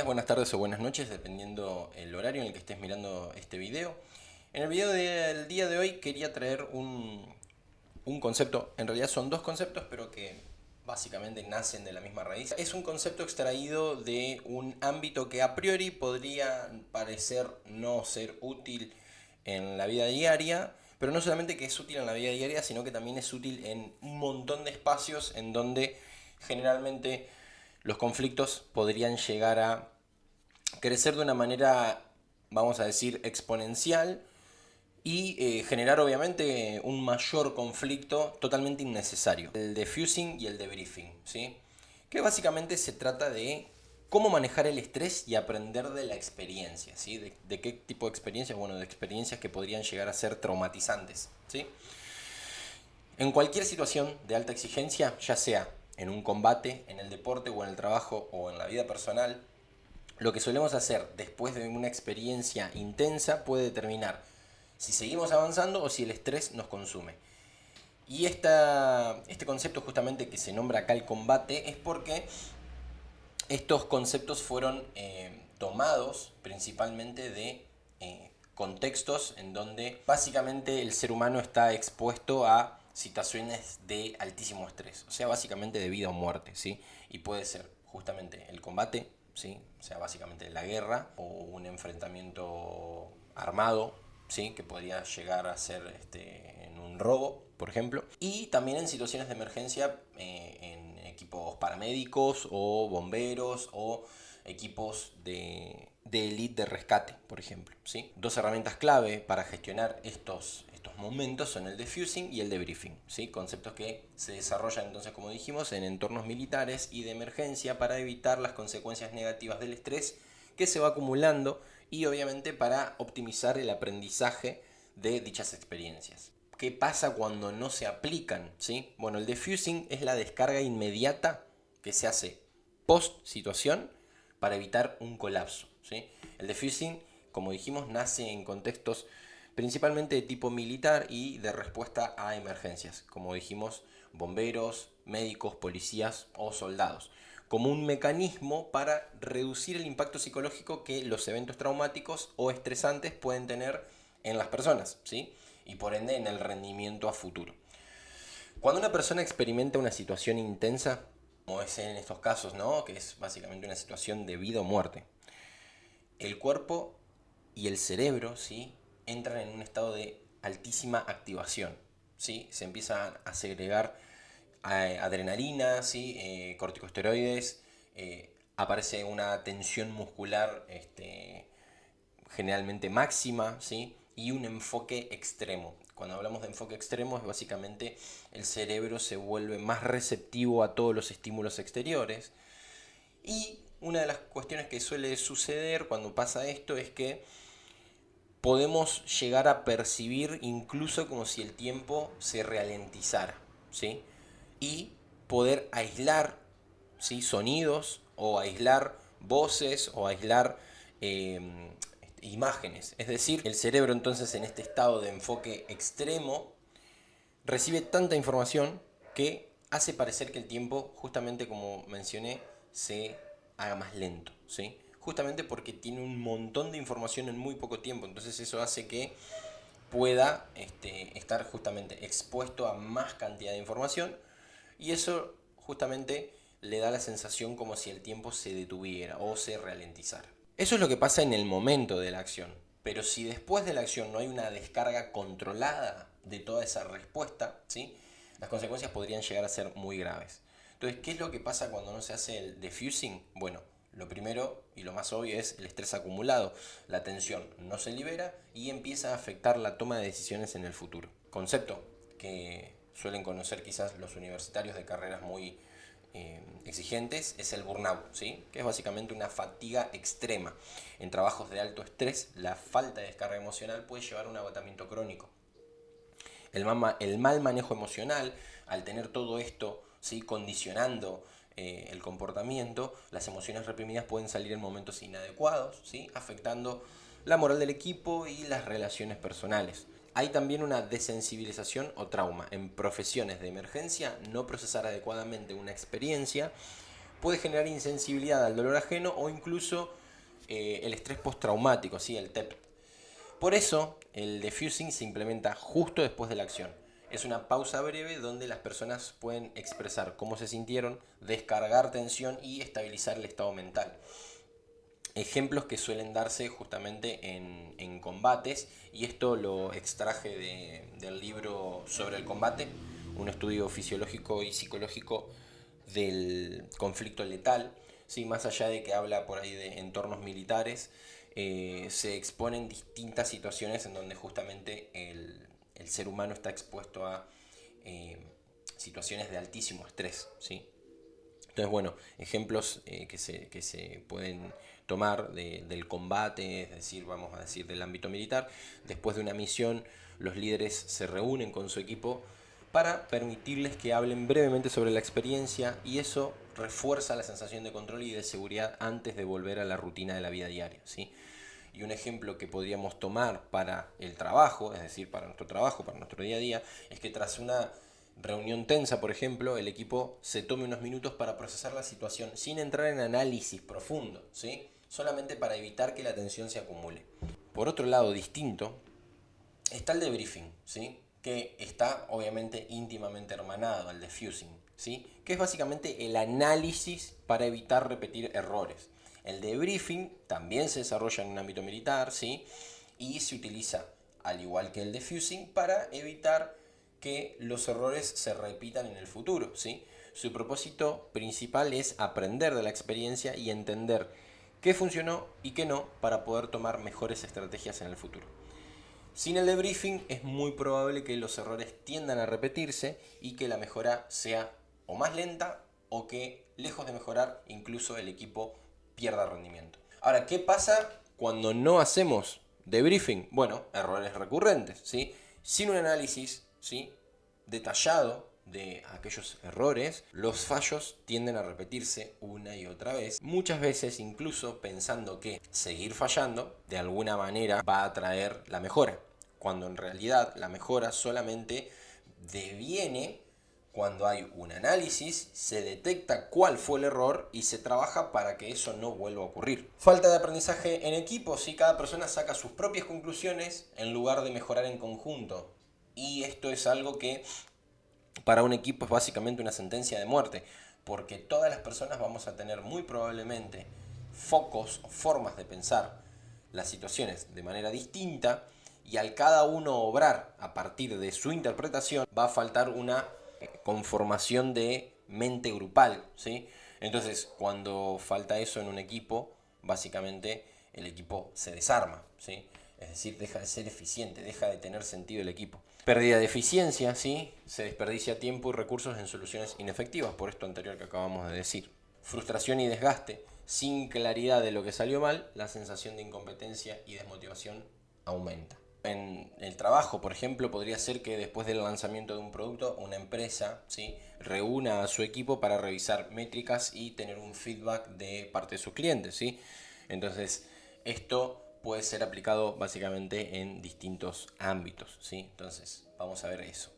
buenas tardes o buenas noches, dependiendo el horario en el que estés mirando este video. En el video del día de hoy quería traer un concepto, en realidad son dos conceptos, pero que básicamente nacen de la misma raíz. Es un concepto extraído de un ámbito que a priori podría parecer no ser útil en la vida diaria, pero no solamente que es útil en la vida diaria, sino que también es útil en un montón de espacios en donde generalmente los conflictos podrían llegar a crecer de una manera, vamos a decir, exponencial y generar obviamente un mayor conflicto totalmente innecesario. El defusing y el debriefing, ¿sí? Que básicamente se trata de cómo manejar el estrés y aprender de la experiencia, ¿sí? De qué tipo de experiencias, bueno, de experiencias que podrían llegar a ser traumatizantes, ¿sí? En cualquier situación de alta exigencia, ya sea en un combate, en el deporte o en el trabajo o en la vida personal, lo que solemos hacer después de una experiencia intensa puede determinar si seguimos avanzando o si el estrés nos consume. Y este concepto justamente que se nombra acá el combate es porque estos conceptos fueron tomados principalmente de contextos en donde básicamente el ser humano está expuesto a situaciones de altísimo estrés, o sea, básicamente de vida o muerte, ¿sí? Y puede ser justamente el combate, ¿sí? O sea, básicamente la guerra o un enfrentamiento armado, ¿sí? Que podría llegar a ser en un robo, por ejemplo. Y también en situaciones de emergencia, en equipos paramédicos o bomberos o equipos de elite de rescate, por ejemplo, ¿sí? Dos herramientas clave para gestionar estos momentos son el defusing y el debriefing, ¿sí? Conceptos que se desarrollan entonces, como dijimos, en entornos militares y de emergencia para evitar las consecuencias negativas del estrés que se va acumulando y obviamente para optimizar el aprendizaje de dichas experiencias. ¿Qué pasa cuando no se aplican? ¿Sí? Bueno, el defusing es la descarga inmediata que se hace post situación para evitar un colapso, ¿sí? El defusing, como dijimos, nace en contextos principalmente de tipo militar y de respuesta a emergencias, como dijimos, bomberos, médicos, policías o soldados, como un mecanismo para reducir el impacto psicológico que los eventos traumáticos o estresantes pueden tener en las personas, ¿sí? Y por ende en el rendimiento a futuro. Cuando una persona experimenta una situación intensa, como es en estos casos, ¿no? Que es básicamente una situación de vida o muerte, el cuerpo y el cerebro, ¿sí? Entran en un estado de altísima activación, ¿sí? Se empiezan a segregar adrenalina, ¿sí? Corticosteroides, aparece una tensión muscular generalmente máxima, ¿sí? Y un enfoque extremo. Cuando hablamos de enfoque extremo es básicamente el cerebro se vuelve más receptivo a todos los estímulos exteriores. Y una de las cuestiones que suele suceder cuando pasa esto es que podemos llegar a percibir incluso como si el tiempo se ralentizara, ¿sí? Y poder aislar, ¿sí? Sonidos o aislar voces o aislar imágenes. Es decir, el cerebro entonces en este estado de enfoque extremo recibe tanta información que hace parecer que el tiempo, justamente como mencioné, se haga más lento, ¿sí? Justamente porque tiene un montón de información en muy poco tiempo, entonces eso hace que pueda estar justamente expuesto a más cantidad de información y eso justamente le da la sensación como si el tiempo se detuviera o se ralentizara. Eso es lo que pasa en el momento de la acción, pero si después de la acción no hay una descarga controlada de toda esa respuesta, ¿sí? Las consecuencias podrían llegar a ser muy graves. Entonces, ¿qué es lo que pasa cuando no se hace el defusing? Bueno, lo primero y lo más obvio es el estrés acumulado. La tensión no se libera y empieza a afectar la toma de decisiones en el futuro. Concepto que suelen conocer quizás los universitarios de carreras muy exigentes es el burnout, ¿sí? Que es básicamente una fatiga extrema. En trabajos de alto estrés, la falta de descarga emocional puede llevar a un agotamiento crónico. El mal manejo emocional, al tener todo esto, ¿sí? Condicionando el comportamiento, las emociones reprimidas pueden salir en momentos inadecuados, ¿sí? Afectando la moral del equipo y las relaciones personales. Hay también una desensibilización o trauma. En profesiones de emergencia, no procesar adecuadamente una experiencia puede generar insensibilidad al dolor ajeno o incluso el estrés postraumático, ¿sí? El TEP. Por eso, el defusing se implementa justo después de la acción. Es una pausa breve donde las personas pueden expresar cómo se sintieron, descargar tensión y estabilizar el estado mental. Ejemplos que suelen darse justamente en combates, y esto lo extraje del libro sobre el combate, un estudio fisiológico y psicológico del conflicto letal. Sí, más allá de que habla por ahí de entornos militares, se exponen distintas situaciones en donde justamente el ser humano está expuesto a eh, situaciones de altísimo estrés, ¿sí? Entonces, bueno, ejemplos que se pueden tomar del combate, es decir, vamos a decir del ámbito militar. Después de una misión, los líderes se reúnen con su equipo para permitirles que hablen brevemente sobre la experiencia, y eso refuerza la sensación de control y de seguridad antes de volver a la rutina de la vida diaria, ¿sí? Y un ejemplo que podríamos tomar para el trabajo, es decir, para nuestro trabajo, para nuestro día a día, es que tras una reunión tensa, por ejemplo, el equipo se tome unos minutos para procesar la situación sin entrar en análisis profundo, ¿sí? Solamente para evitar que la tensión se acumule. Por otro lado, distinto, está el debriefing, ¿sí? Que está obviamente íntimamente hermanado al defusing, ¿sí? Que es básicamente el análisis para evitar repetir errores. El debriefing también se desarrolla en un ámbito militar, ¿sí? Y se utiliza, al igual que el defusing, para evitar que los errores se repitan en el futuro, ¿sí? Su propósito principal es aprender de la experiencia y entender qué funcionó y qué no para poder tomar mejores estrategias en el futuro. Sin el debriefing es muy probable que los errores tiendan a repetirse y que la mejora sea o más lenta, o que, lejos de mejorar, incluso el equipo pierda rendimiento. Ahora, ¿qué pasa cuando no hacemos debriefing? Bueno, errores recurrentes, ¿sí? Sin un análisis, ¿sí?, detallado de aquellos errores, los fallos tienden a repetirse una y otra vez, muchas veces incluso pensando que seguir fallando de alguna manera va a traer la mejora, cuando en realidad la mejora solamente deviene cuando hay un análisis, se detecta cuál fue el error y se trabaja para que eso no vuelva a ocurrir. Falta de aprendizaje en equipo, si cada persona saca sus propias conclusiones en lugar de mejorar en conjunto. Y esto es algo que para un equipo es básicamente una sentencia de muerte, porque todas las personas vamos a tener muy probablemente focos o formas de pensar las situaciones de manera distinta, y al cada uno obrar a partir de su interpretación va a faltar una conformación de mente grupal, ¿sí? Entonces, cuando falta eso en un equipo, básicamente el equipo se desarma, ¿sí? Es decir, deja de ser eficiente, deja de tener sentido el equipo. Pérdida de eficiencia, ¿sí? Se desperdicia tiempo y recursos en soluciones inefectivas, por esto anterior que acabamos de decir. Frustración y desgaste. Sin claridad de lo que salió mal, la sensación de incompetencia y desmotivación aumenta. En el trabajo, por ejemplo, podría ser que después del lanzamiento de un producto, una empresa, ¿sí?, reúna a su equipo para revisar métricas y tener un feedback de parte de sus clientes, ¿sí? Entonces, esto puede ser aplicado básicamente en distintos ámbitos, ¿sí? Entonces, vamos a ver eso.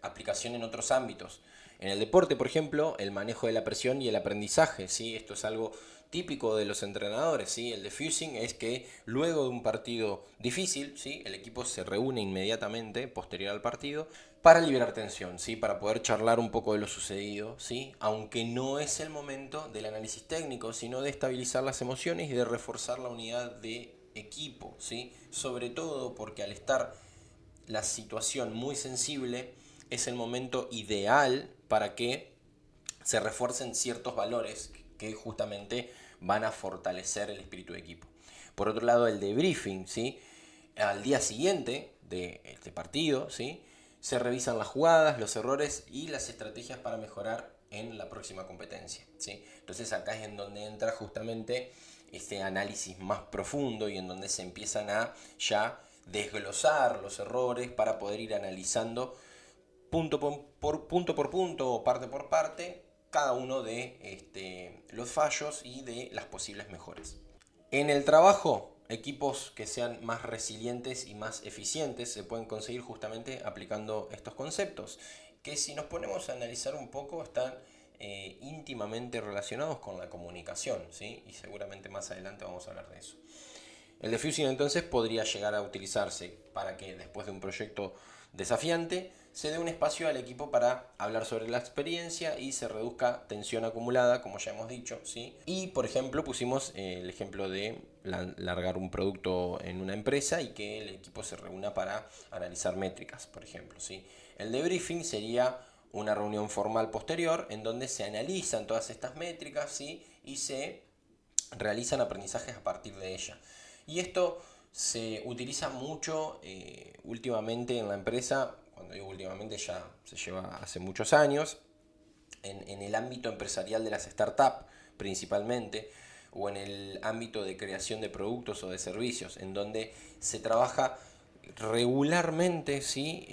Aplicación en otros ámbitos. En el deporte, por ejemplo, el manejo de la presión y el aprendizaje, ¿sí? Esto es algo típico de los entrenadores, ¿sí? El defusing es que luego de un partido difícil, ¿sí?, el equipo se reúne inmediatamente, posterior al partido, para liberar tensión, ¿sí?, para poder charlar un poco de lo sucedido, ¿sí?, aunque no es el momento del análisis técnico, sino de estabilizar las emociones y de reforzar la unidad de equipo, ¿sí? Sobre todo porque al estar la situación muy sensible, es el momento ideal para que se refuercen ciertos valores que justamente van a fortalecer el espíritu de equipo. Por otro lado, el debriefing, ¿sí?, al día siguiente de este partido, ¿sí?, se revisan las jugadas, los errores y las estrategias para mejorar en la próxima competencia, ¿sí? Entonces acá es en donde entra justamente este análisis más profundo y en donde se empiezan a ya desglosar los errores para poder ir analizando punto por punto o parte por parte cada uno de los fallos y de las posibles mejoras. En el trabajo, equipos que sean más resilientes y más eficientes se pueden conseguir justamente aplicando estos conceptos, que si nos ponemos a analizar un poco están íntimamente relacionados con la comunicación, ¿sí? Y seguramente más adelante vamos a hablar de eso. El diffusing entonces podría llegar a utilizarse para que después de un proyecto desafiante se dé un espacio al equipo para hablar sobre la experiencia y se reduzca tensión acumulada, como ya hemos dicho, ¿sí? Y por ejemplo pusimos el ejemplo de largar un producto en una empresa y que el equipo se reúna para analizar métricas, por ejemplo, ¿sí? El debriefing sería una reunión formal posterior en donde se analizan todas estas métricas, ¿sí? Y se realizan aprendizajes a partir de ella. Y esto se utiliza mucho últimamente en la empresa, cuando digo últimamente ya se lleva hace muchos años, en el ámbito empresarial de las startups principalmente, o en el ámbito de creación de productos o de servicios, en donde se trabaja regularmente, ¿sí?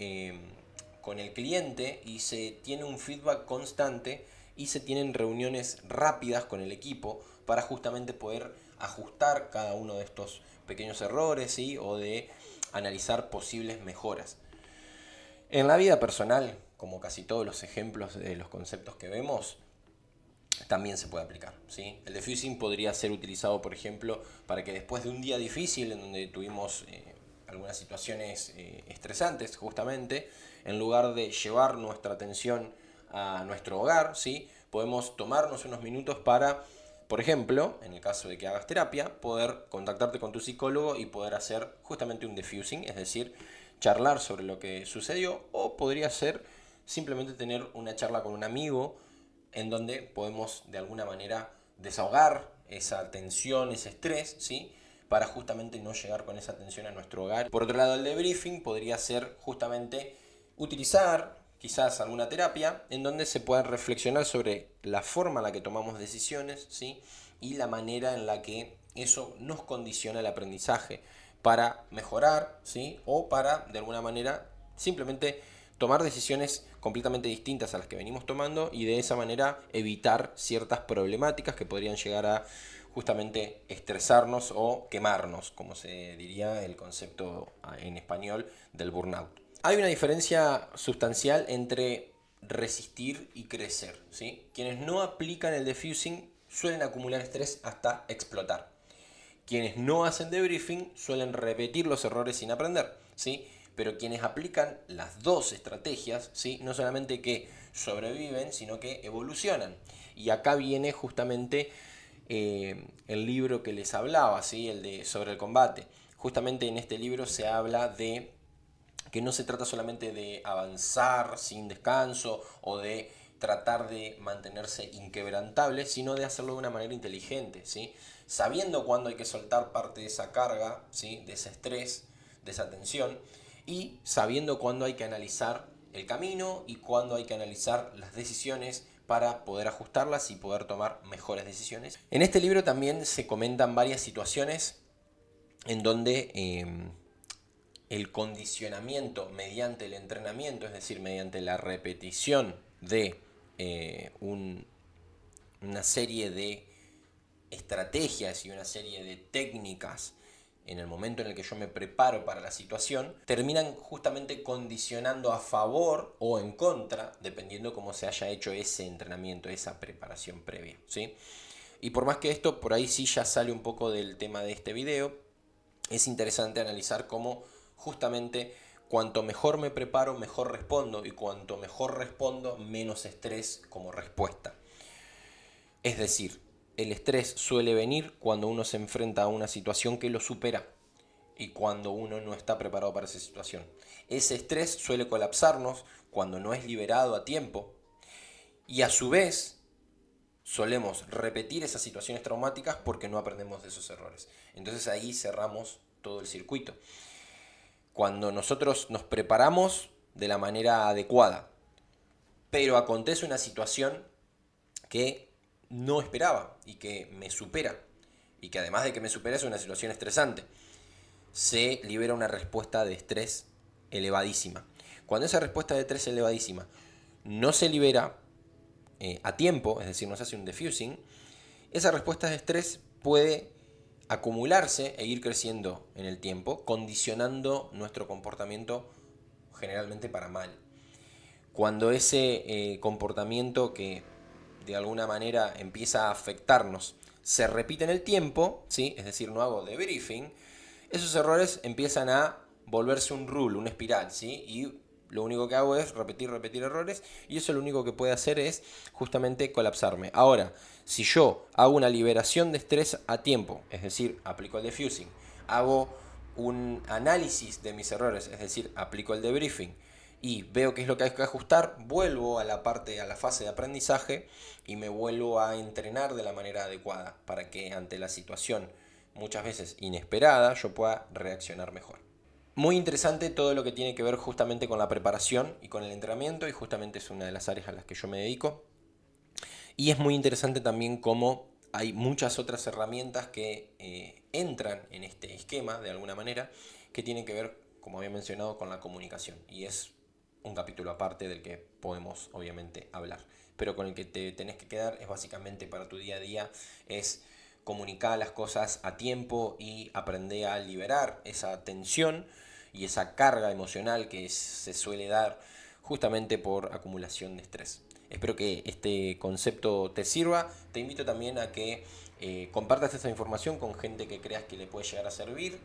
Con el cliente y se tiene un feedback constante y se tienen reuniones rápidas con el equipo para justamente poder ajustar cada uno de estos pequeños errores, ¿sí? O de analizar posibles mejoras. En la vida personal, como casi todos los ejemplos de los conceptos que vemos, también se puede aplicar, ¿sí? El diffusing podría ser utilizado, por ejemplo, para que después de un día difícil en donde tuvimos algunas situaciones estresantes, justamente, en lugar de llevar nuestra atención a nuestro hogar, ¿sí? Podemos tomarnos unos minutos para, por ejemplo, en el caso de que hagas terapia, poder contactarte con tu psicólogo y poder hacer justamente un diffusing, es decir, charlar sobre lo que sucedió, o podría ser simplemente tener una charla con un amigo en donde podemos de alguna manera desahogar esa tensión, ese estrés, ¿sí? Para justamente no llegar con esa tensión a nuestro hogar. Por otro lado, el debriefing podría ser justamente utilizar quizás alguna terapia en donde se pueda reflexionar sobre la forma en la que tomamos decisiones, ¿sí? Y la manera en la que eso nos condiciona el aprendizaje para mejorar, ¿sí? O para, de alguna manera, simplemente tomar decisiones completamente distintas a las que venimos tomando y de esa manera evitar ciertas problemáticas que podrían llegar a justamente estresarnos o quemarnos, como se diría el concepto en español del burnout. Hay una diferencia sustancial entre resistir y crecer, ¿sí? Quienes no aplican el diffusing suelen acumular estrés hasta explotar. Quienes no hacen debriefing suelen repetir los errores sin aprender, ¿sí? Pero quienes aplican las dos estrategias, ¿sí? No solamente que sobreviven, sino que evolucionan. Y acá viene justamente el libro que les hablaba, ¿sí? El de Sobre el combate. Justamente en este libro se habla de que no se trata solamente de avanzar sin descanso o de tratar de mantenerse inquebrantable, sino de hacerlo de una manera inteligente, ¿sí? Sabiendo cuándo hay que soltar parte de esa carga, ¿sí? De ese estrés, de esa tensión, y sabiendo cuándo hay que analizar el camino y cuándo hay que analizar las decisiones para poder ajustarlas y poder tomar mejores decisiones. En este libro también se comentan varias situaciones en donde el condicionamiento mediante el entrenamiento, es decir, mediante la repetición de una serie de estrategias y una serie de técnicas en el momento en el que yo me preparo para la situación, terminan justamente condicionando a favor o en contra, dependiendo cómo se haya hecho ese entrenamiento, esa preparación previa, ¿sí? Y por más que esto por ahí sí ya sale un poco del tema de este video, es interesante analizar cómo justamente cuanto mejor me preparo, mejor respondo, y cuanto mejor respondo, menos estrés como respuesta. Es decir, el estrés suele venir cuando uno se enfrenta a una situación que lo supera y cuando uno no está preparado para esa situación. Ese estrés suele colapsarnos cuando no es liberado a tiempo y a su vez solemos repetir esas situaciones traumáticas porque no aprendemos de esos errores. Entonces ahí cerramos todo el circuito. Cuando nosotros nos preparamos de la manera adecuada, pero acontece una situación que no esperaba y que me supera, y que además de que me supera es una situación estresante, se libera una respuesta de estrés elevadísima. Cuando esa respuesta de estrés elevadísima no se libera a tiempo, es decir, no se hace un diffusing, esa respuesta de estrés puede acumularse e ir creciendo en el tiempo, condicionando nuestro comportamiento generalmente para mal. Cuando ese comportamiento que de alguna manera empieza a afectarnos se repite en el tiempo, ¿sí? Es decir, no hago debriefing, esos errores empiezan a volverse un rule, una espiral, ¿sí? Y lo único que hago es repetir errores y eso lo único que puede hacer es justamente colapsarme. Ahora, si yo hago una liberación de estrés a tiempo, es decir, aplico el defusing, hago un análisis de mis errores, es decir, aplico el debriefing y veo qué es lo que hay que ajustar, vuelvo a la fase de aprendizaje y me vuelvo a entrenar de la manera adecuada para que ante la situación muchas veces inesperada yo pueda reaccionar mejor. Muy interesante todo lo que tiene que ver justamente con la preparación y con el entrenamiento y justamente es una de las áreas a las que yo me dedico. Y es muy interesante también cómo hay muchas otras herramientas que entran en este esquema de alguna manera que tienen que ver, como había mencionado, con la comunicación. Y es un capítulo aparte del que podemos obviamente hablar. Pero con el que te tenés que quedar es básicamente para tu día a día, es comunicar las cosas a tiempo y aprender a liberar esa tensión y esa carga emocional que se suele dar justamente por acumulación de estrés. Espero que este concepto te sirva. Te invito también a que compartas esta información con gente que creas que le puede llegar a servir.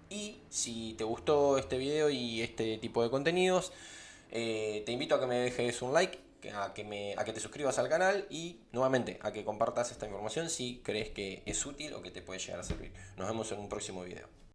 Y si te gustó este video y este tipo de contenidos, te invito a que me dejes un like, a que te suscribas al canal y nuevamente a que compartas esta información si crees que es útil o que te puede llegar a servir. Nos vemos en un próximo video.